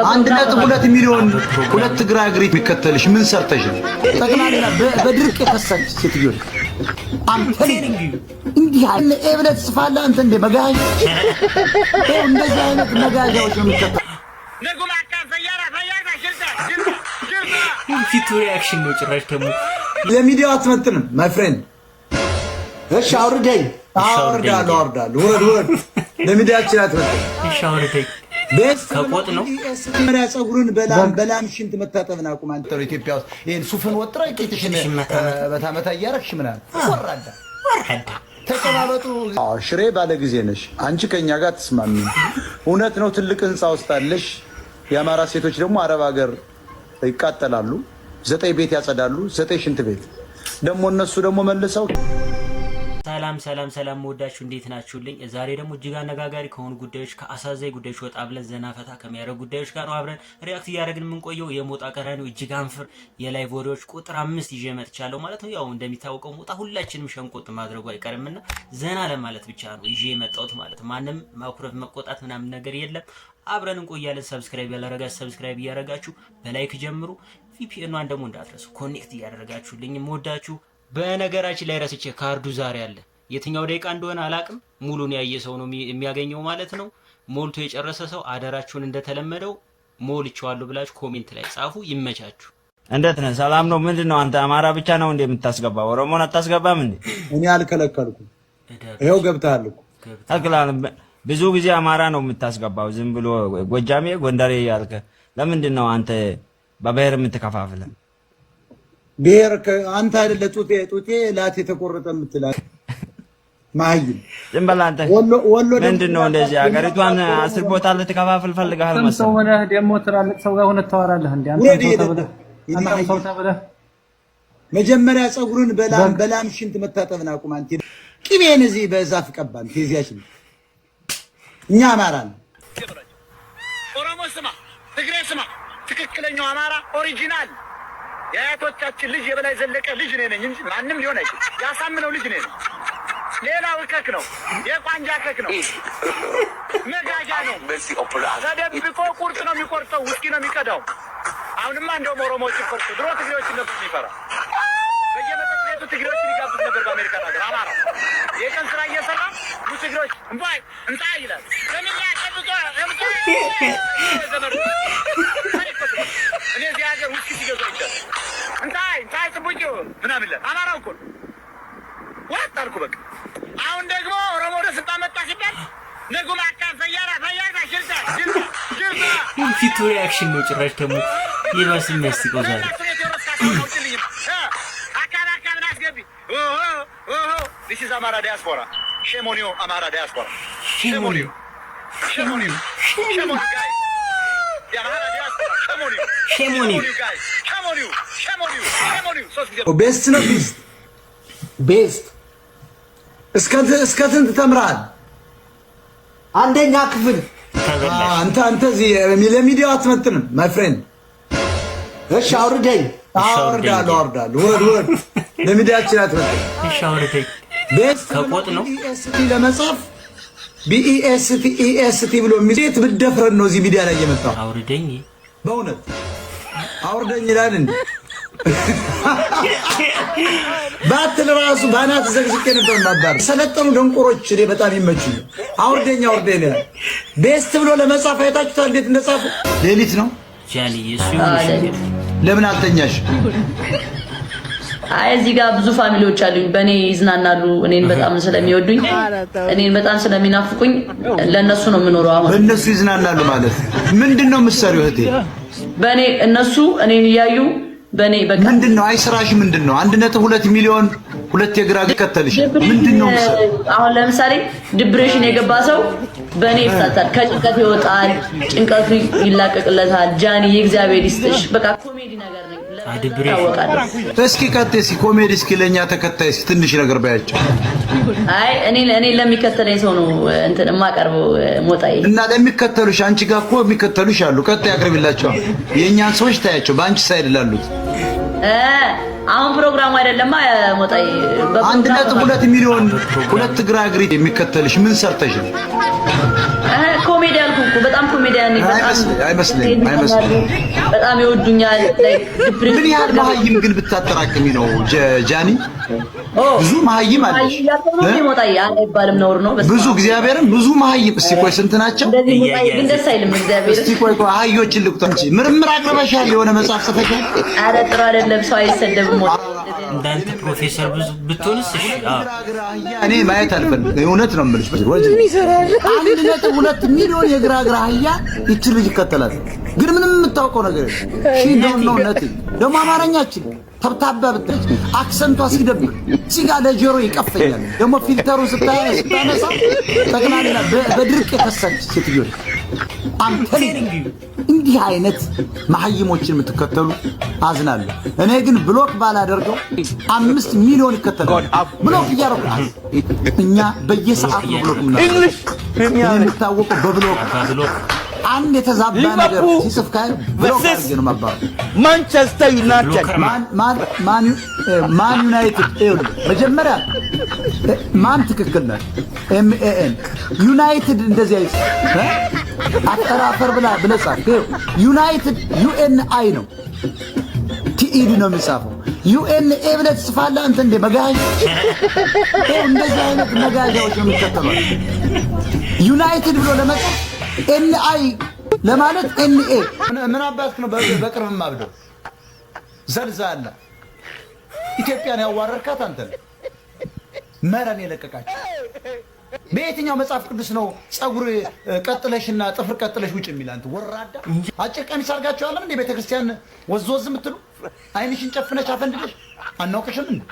አንድ ነጥብ 2 ሚሊዮን ሁለት ግራ እግሪ የሚከተልሽ ምን ሰርተሽ ነው? ጠቅላላ በድርቅ የፈሰች ሴትዮ እንዲህ ያለ ኤብለት ስፋላ አንተ እንደ መጋዣ እንደዚህ አይነት መጋዣዎች ነው የሚከተለው። ፊቱ ሪአክሽን ነው ጭራሽ ደግሞ ለሚዲያው አትመጥንም ማይ ፍሬንድ። እሺ አውርደኝ። አወርዳለሁ ውረድ። ለሚዲያችን አትመጥንም። እሺ አውርደኝ። ከቆጥ ነው መሪያ ጸጉርን በላም ሽንት መታጠብን አቁም። አንተ ኢትዮጵያ ውስጥ ይሄን ሱፍን ወጥራ ቂጥሽን በታመታ እያረግሽ ምናምን ወራዳ ተቀባበጡ። ሽሬ ባለ ጊዜ ነሽ አንቺ ከኛ ጋር ተስማሚ። እውነት ነው ትልቅ ህንጻ ውስጥ አለሽ። የአማራ ሴቶች ደግሞ አረብ ሀገር ይቃጠላሉ። 9 ቤት ያጸዳሉ፣ 9 ሽንት ቤት ደግሞ እነሱ ደግሞ መልሰው። ሰላም ወዳችሁ እንዴት ናችሁልኝ? ዛሬ ደግሞ እጅግ አነጋጋሪ ከሆኑ ጉዳዮች ከአሳዛኝ ጉዳዮች ወጣ ብለን ዘና ፈታ ከሚያደርጉ ጉዳዮች ጋር ነው አብረን ሪአክት እያደረግን የምንቆየው። የሞጣ ቀራኒዮ እጅግ አንፍር የላይቭ ወሬዎች ቁጥር 5 ይዤ መጥቻለሁ ማለት ነው። ያው እንደሚታወቀው ሞጣ ሁላችንም ሸንቆጥ ማድረጉ አይቀርምና ዘና ለማለት ብቻ ነው ይዤ የመጣሁት ማለት ነው። ማንም ማኩረፍ መቆጣት ምናምን ነገር የለም። አብረን እንቆያለን። ሰብስክራይብ ያላረጋችሁ ሰብስክራይብ እያረጋችሁ በላይክ ጀምሩ። ቪፒኤኗን ደግሞ እንዳትረሱ ኮኔክት እያደረጋችሁልኝ የምወዳችሁ። በነገራችን ላይ ረስቼ ካርዱ ዛሬ አለ። የትኛው ደቂቃ እንደሆነ አላቅም። ሙሉን ያየ ሰው ነው የሚያገኘው ማለት ነው። ሞልቶ የጨረሰ ሰው አደራችሁን እንደተለመደው ሞልቼዋለሁ ብላችሁ ኮሜንት ላይ ጻፉ። ይመቻችሁ። እንዴት ነህ? ሰላም ነው? ምንድነው አንተ አማራ ብቻ ነው እንዴ የምታስገባው? ኦሮሞን አታስገባም እንዴ? እኔ አልከለከልኩም። ይሄው ገብተሃል እኮ አክላን ብዙ ጊዜ አማራ ነው የምታስገባው። ዝም ብሎ ጎጃሜ ጎንደሬ ያልከ ለምንድን ነው አንተ በብሔር የምትከፋፍለን? ብሔር አንተ አይደለ ጡቴ ላት የተቆረጠ የምትላት ማይል ዝም በል አንተ። ምንድን ነው እንደዚህ ሀገሪቷን 10 ቦታ ልትከፋፍል ፈልገሃል መሰለኝ። ሰው ሆነህ ደግሞ ትላልቅ ሰው ጋር ሆነህ ታወራለህ እንዴ? አንተ ሰው ተብለህ መጀመሪያ ጸጉርን በላም ሽንት መታጠብን አቁም። አንተ ቅቤን እዚህ በዛፍ ቀባን ትይዚያችን። እኛ አማራ ነን። ኦሮሞ ስማ፣ ትግሬ ስማ። ትክክለኛው አማራ ኦሪጂናል የአያቶቻችን ልጅ የበላይ ዘለቀ ልጅ ነኝ እንጂ ማንም ሊሆን አይችልም። ያሳምነው ልጅ ነኝ። ሌላው ከክ ነው፣ የቋንጃ ከክ ነው፣ መጋጃ ነው። ተደብቆ ቁርጥ ነው የሚቆርጠው፣ ውስኪ ነው የሚቀዳው። አሁንማ እንደውም ኦሮሞዎች ይፈርጡ። ድሮ ትግሬዎች ነበር የሚፈራ። በየመጠጥ ቤቱ ትግሬዎችን ይጋብዝ ነበር በአሜሪካ ሀገር። አማራ የቀን ስራ እየሰራ ብዙ ትግሬዎች እምባይ እንጣ ይላል። ለምን ያቀብጦ እኔ እዚህ ሀገር ውስኪ ሲገዛ ይቻል እንታይ ጥቡጭ ምናምን ይላል። አማራው እኮ ዋት አልኩ በቃ። አሁን ደግሞ ኦሮሞ ወደ ስልጣን መጣ ሲባል ነጉማ አካፈያራ ሽልታ ፊቱ ሪአክሽን ነው ጭራሽ ደግሞ ይባስ የሚያስቀው ዛሬ አካባቢ አስገቢ this is Amara diaspora. Shame on you, Amara diaspora. Shame on you. Shame on you. Shame on you guys. The Amara diaspora. Shame on you. Shame on you guys. Shame on you. Shame on you. Shame on you. ቤስት ነው ቤስት እስከ ስንት ተምረሃል? አንደኛ ክፍል። አንተ እዚህ ለሚዲያው አትመጥንም ማይ ፍሬንድ። እሺ አውርደኝ። አወርዳለሁ ውረድ። ለሚዲያችን አትመጥንም። እሺ አውርደኝ። ቤስት ከቆጥ ነው ለመጻፍ BEST ብሎ ሚዜት ብደፍረን ነው እዚህ ሚዲያ ላይ የመጣው። አውርደኝ በእውነት አውርደኝ ይላል እንዴ? ባትል ራሱ ባናት ዘግዝቄ ነበር ማባር። ሰለጠኑ ደንቆሮች እኔ በጣም ይመቹኝ። አውርደኝ ይላል። ቤስት ብሎ ለመጻፍ አይታችሁታል እንዴት እንደጻፉ? ሌሊት ነው ጃሊ እሱ ይሁን። ለምን አልተኛሽ? አይ እዚህ ጋር ብዙ ፋሚሊዎች አሉኝ፣ በእኔ ይዝናናሉ። እኔን በጣም ስለሚወዱኝ፣ እኔን በጣም ስለሚናፍቁኝ ለነሱ ነው የምኖረው። አሁን በእነሱ ይዝናናሉ ማለት ምንድነው የምትሰሪው እህቴ? በእኔ እነሱ እኔን እያዩ በእኔ በቃ ምንድነው? አይ ስራሽ ምንድነው? 1.2 ሚሊዮን ሁለት የግራ ከተልሽ ምንድነው የምትሰሪው? አሁን ለምሳሌ ዲፕሬሽን የገባ ሰው በእኔ ይፈታል፣ ከጭንቀት ይወጣል፣ ጭንቀቱ ይላቀቅለታል። ጃኒ የእግዚአብሔር ይስጥሽ። በቃ ኮሜዲ ነገር ነው። እስኪ ቀጥይ ኮሜዲ እስኪ ለኛ ተከታይ ትንሽ ነገር ባያቸው። አይ እኔ ለሚከተለኝ ሰው ነው እንትን የማቀርበው ሞጣዬ። እና ለሚከተሉሽ አንቺ ጋር እኮ የሚከተሉሽ አሉ። ቀጥይ አቅርቢላቸው። የኛን ሰዎች ታያቸው በአንቺ ሳይድ ላሉት አሁን ፕሮግራሙ አይደለም ሞጣይ 1.2 ሚሊዮን ሁለት ግራ እግሪ የሚከተልሽ ምን ሰርተሽ ነው? ኮሜዲ አልኩ እኮ በጣም ኮሜዲያን ነኝ። አይመስልም በጣም ይወዱኛል። ምን ያህል መሀይም ግን ብታጠራቅሚ ነው ጃኒ? ብዙ መሀይም አለሽ። ሞጣይ አይባልም ነውር ነው። ብዙ እግዚአብሔርን ብዙ መሀይም። እስቲ ቆይ ስንት ናቸው? ግን ደስ አይልም እግዚአብሔር። እስቲ ቆይ አህዮችን ልቁጠር እንጂ ምርምር አቅርበሻል። የሆነ መጽሐፍ ጽፈሻል። ኧረ ጥሩ አይደለም። ሰው አይሰደብም። እንዳንተ ፕሮፌሰር ብዙ ብትሆንስ? እሺ እኔ ማየት አልፈልግም። እውነት ነው የምልሽ። 1.2 ሚሊዮን የግራ እግር አህያ ይቺ ልጅ ይከተላል። ግን ምንም የምታውቀው ነገር የለም። ነው ነት ደግሞ አማርኛችን ተብታባ ብትች አክሰንቷ ሲደብር ሲጋ ለጆሮ ይቀፈኛል። ደግሞ ፊልተሩ ስታነሳ ጠቅላላ በድርቅ የፈሰች ሴትዮ እንዲህ አይነት መሀይሞችን የምትከተሉ አዝናለሁ። እኔ ግን ብሎክ ባላደርገው 5 ሚሊዮን ይከተላል። ብሎክ እያደረኩ እኛ በየሰዓቱ ብሎክ የምታወቀው በብሎክ አንድ የተዛባ ነገር ሲጽፍ ካይ ብሎክ አድርጌ ነው የማባረው። ማንቸስተር ዩናይትድ ማን ዩናይትድ መጀመሪያ ማን ትክክል ነው? ኤምኤኤን ዩናይትድ እንደዚህ አይጽፍ አጠራፈር ብለህ ጻፍ። ዩናይትድ ዩኤንአይ ነው ቲኢዲ ነው የሚጻፈው። ዩኤንኤ ብለህ ትጽፋለህ አንተ እንደ መጋዣ። እንደዚህ አይነት መጋዣዎች ነው የሚከተሉት። ዩናይትድ ብሎ ለመጻፍ ኤንአይ ለማለት ኤንኤ ምን አባትክ ነው በቅርብ ማብደው ዘልዛላ ኢትዮጵያን ያዋረርካት አንተ ነህ። መረን የለቀቃችሁ በየትኛው መጽሐፍ ቅዱስ ነው ጸጉር ቀጥለሽና ጥፍር ቀጥለሽ ውጭ የሚል? አንተ ወራዳ አጭር ቀሚስ አድርጋችኋል እንዴ ቤተክርስቲያን ወዝወዝ የምትሉ? አይንሽን ጨፍነሽ አፈንድለሽ አናውቅሽም እንዴ?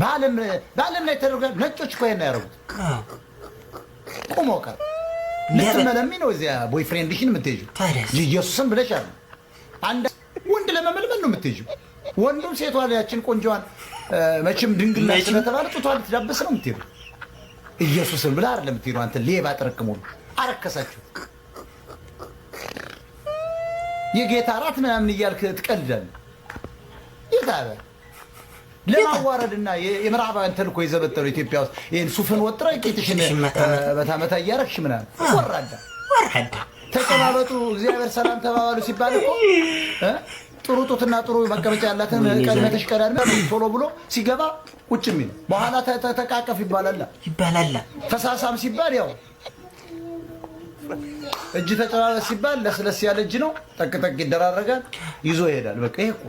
በዓለም ላይ ተደርጓ ነጮች እኮ ይሄን ያደርጉት ቁሞ ቀር ለተመለሚ ነው እዚያ ቦይፍሬንድሽን የምትሄጂው ኢየሱስን ብለሽ አለ አንድ ወንድ ለመመልመል ነው የምትሄጂው። ወንዱም ሴቷ ያችን ቆንጆዋን መቼም ድንግል ላይ ስለተባለ ጡቷን ልትዳብስ ነው የምትሄጂው። ኢየሱስን ብላ አይደለም የምትሄጂው። አንተ ሌባ ጥርቅሙ አረከሳችሁ። የጌታ እራት ምናምን እያልክ ትቀልዳለህ። ይታበ ለማዋረድና የምዕራባውያን ተልእኮ የዘበጠሩ ኢትዮጵያ ውስጥ ይሄን ሱፍን ወጥራ ቄጥሽን በታመታ እያረግሽ ምናምን ወራዳ ተጨባበጡ፣ እግዚአብሔር ሰላም ተባባሉ ሲባል እኮ ጥሩ ጡትና ጥሩ መቀመጫ ያላትን ቀድመተሽ ቀዳድመ ቶሎ ብሎ ሲገባ ቁጭ የሚል በኋላ ተቃቀፍ ይባላል። ተሳሳም ሲባል ያው እጅ ተጨባበጥ ሲባል ለስለስ ያለ እጅ ነው። ጠቅጠቅ ይደራረጋል፣ ይዞ ይሄዳል። በቃ ይሄ እኮ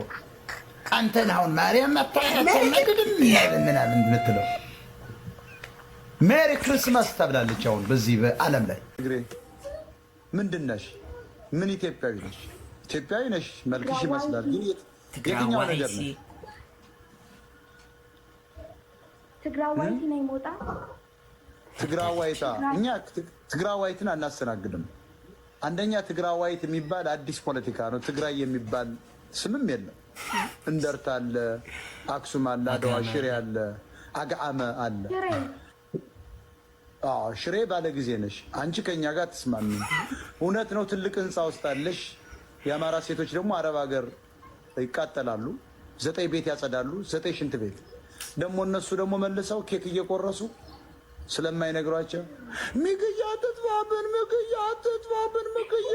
አንተን አሁን ማርያም አታያታለህ ምናምን የምትለው ሜሪ ክርስማስ ተብላለች። አሁን በዚህ በዓለም ላይ ምንድን ነሽ? ምን ኢትዮጵያዊ ነሽ? ኢትዮጵያዊ ነሽ፣ መልክሽ ይመስላል። ግን የትኛው ነገር ነሽ? ትግራዋይት ነኝ። ሞጣ ትግራዋይታ። እኛ ትግራዋይትን አናስተናግድም። አንደኛ ትግራዋይት የሚባል አዲስ ፖለቲካ ነው። ትግራይ የሚባል ስምም የለም። እንደርታ አለ፣ አክሱም አለ፣ አድዋ፣ ሽሬ አለ፣ አግዓመ አለ። ሽሬ ባለ ጊዜ ነሽ አንቺ። ከኛ ጋር ተስማሚ። እውነት ነው። ትልቅ ህንፃ ውስጥ አለሽ። የአማራ ሴቶች ደግሞ አረብ ሀገር ይቃጠላሉ። 9 ቤት ያጸዳሉ፣ 9 ሽንት ቤት ደግሞ እነሱ ደግሞ መልሰው ኬክ እየቆረሱ ስለማይነግሯቸው ምግያ አትጥፋብን፣ ምግያ አትጥፋብን፣ ምግያ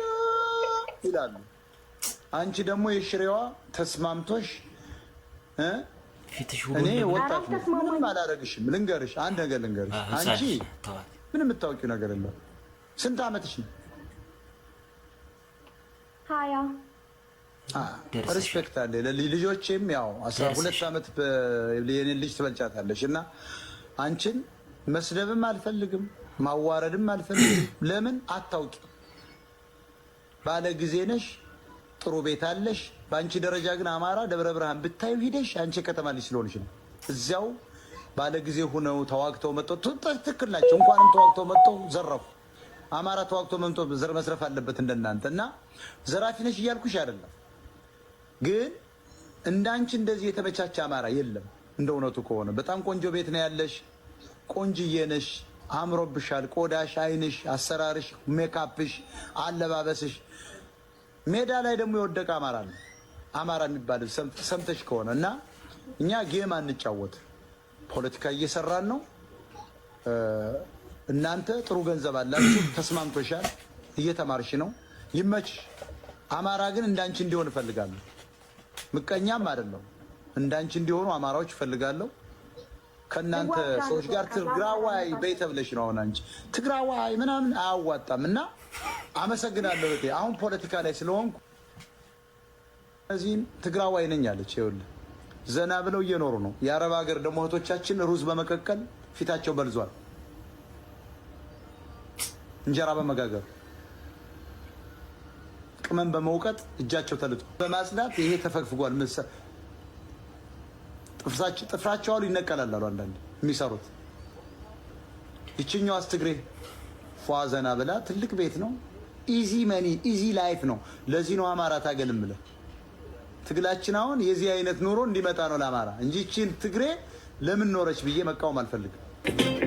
ይላሉ። አንቺ ደግሞ የሽሬዋ ተስማምቶሽ እኔ ወጣት ምንም አላረግሽም። ልንገርሽ አንድ ነገር ልንገርሽ። አንቺ ምንም የምታወቂው ነገር የለም። ስንት ዓመትሽ ነው? 20 ሪስፔክት አለ ለልጆቼም። ያው 12 ዓመት የኔ ልጅ ትበልጫታለሽ እና አንቺን መስደብም አልፈልግም፣ ማዋረድም አልፈልግም። ለምን አታውቂ? ባለ ጊዜ ነሽ፣ ጥሩ ቤት አለሽ። በአንቺ ደረጃ ግን አማራ ደብረ ብርሃን ብታዩ ሂደሽ አንቺ ከተማ ልጅ ስለሆንሽ ነው። እዚያው ባለ ጊዜ ሆነው ተዋግተው መጥተው ትክክል ናቸው። እንኳንም ተዋግተው መጥተው ዘረፉ። አማራ ተዋግቶ መምጦ ዘር መስረፍ አለበት እንደናንተ እና ዘራፊ ነሽ እያልኩሽ አይደለም። ግን እንዳንቺ እንደዚህ የተመቻቸ አማራ የለም። እንደ እውነቱ ከሆነ በጣም ቆንጆ ቤት ነው ያለሽ። ቆንጅዬ ነሽ፣ አምሮብሻል። ቆዳሽ፣ አይንሽ፣ አሰራርሽ፣ ሜካፕሽ፣ አለባበስሽ። ሜዳ ላይ ደግሞ የወደቀ አማራ ነው። አማራ የሚባል ሰምተሽ ከሆነ እና እኛ ጌም አንጫወት፣ ፖለቲካ እየሰራን ነው። እናንተ ጥሩ ገንዘብ አላችሁ፣ ተስማምቶሻል፣ እየተማርሽ ነው፣ ይመችሽ። አማራ ግን እንዳንቺ እንዲሆን እፈልጋለሁ። ምቀኛም አይደለም፣ እንዳንቺ እንዲሆኑ አማራዎች እፈልጋለሁ። ከእናንተ ሰዎች ጋር ትግራዋይ በይተብለሽ ነው። አሁን አንቺ ትግራዋይ ምናምን አያዋጣም እና አመሰግናለሁ እቴ። አሁን ፖለቲካ ላይ ስለሆንኩ እዚህም ትግራዋይ ነኝ አለች። ይኸውልህ ዘና ብለው እየኖሩ ነው። የአረብ ሀገር ደግሞ እህቶቻችን ሩዝ በመቀቀል ፊታቸው በልዟል፣ እንጀራ በመጋገር ቅመም በመውቀጥ እጃቸው ተልጦ በማጽዳት ይሄ ተፈግፍጓል። ጥፍራቸው አሉ ይነቀላል አሉ አንዳንድ የሚሰሩት። ይችኛዋስ ትግሬ ፏዘና ብላ ትልቅ ቤት ነው። ኢዚ መኒ ኢዚ ላይፍ ነው። ለዚህ ነው አማራ ታገል እምልህ። ትግላችን አሁን የዚህ አይነት ኑሮ እንዲመጣ ነው ለአማራ እንጂ ይህችን ትግሬ ለምን ኖረች ብዬ መቃወም አልፈልግም።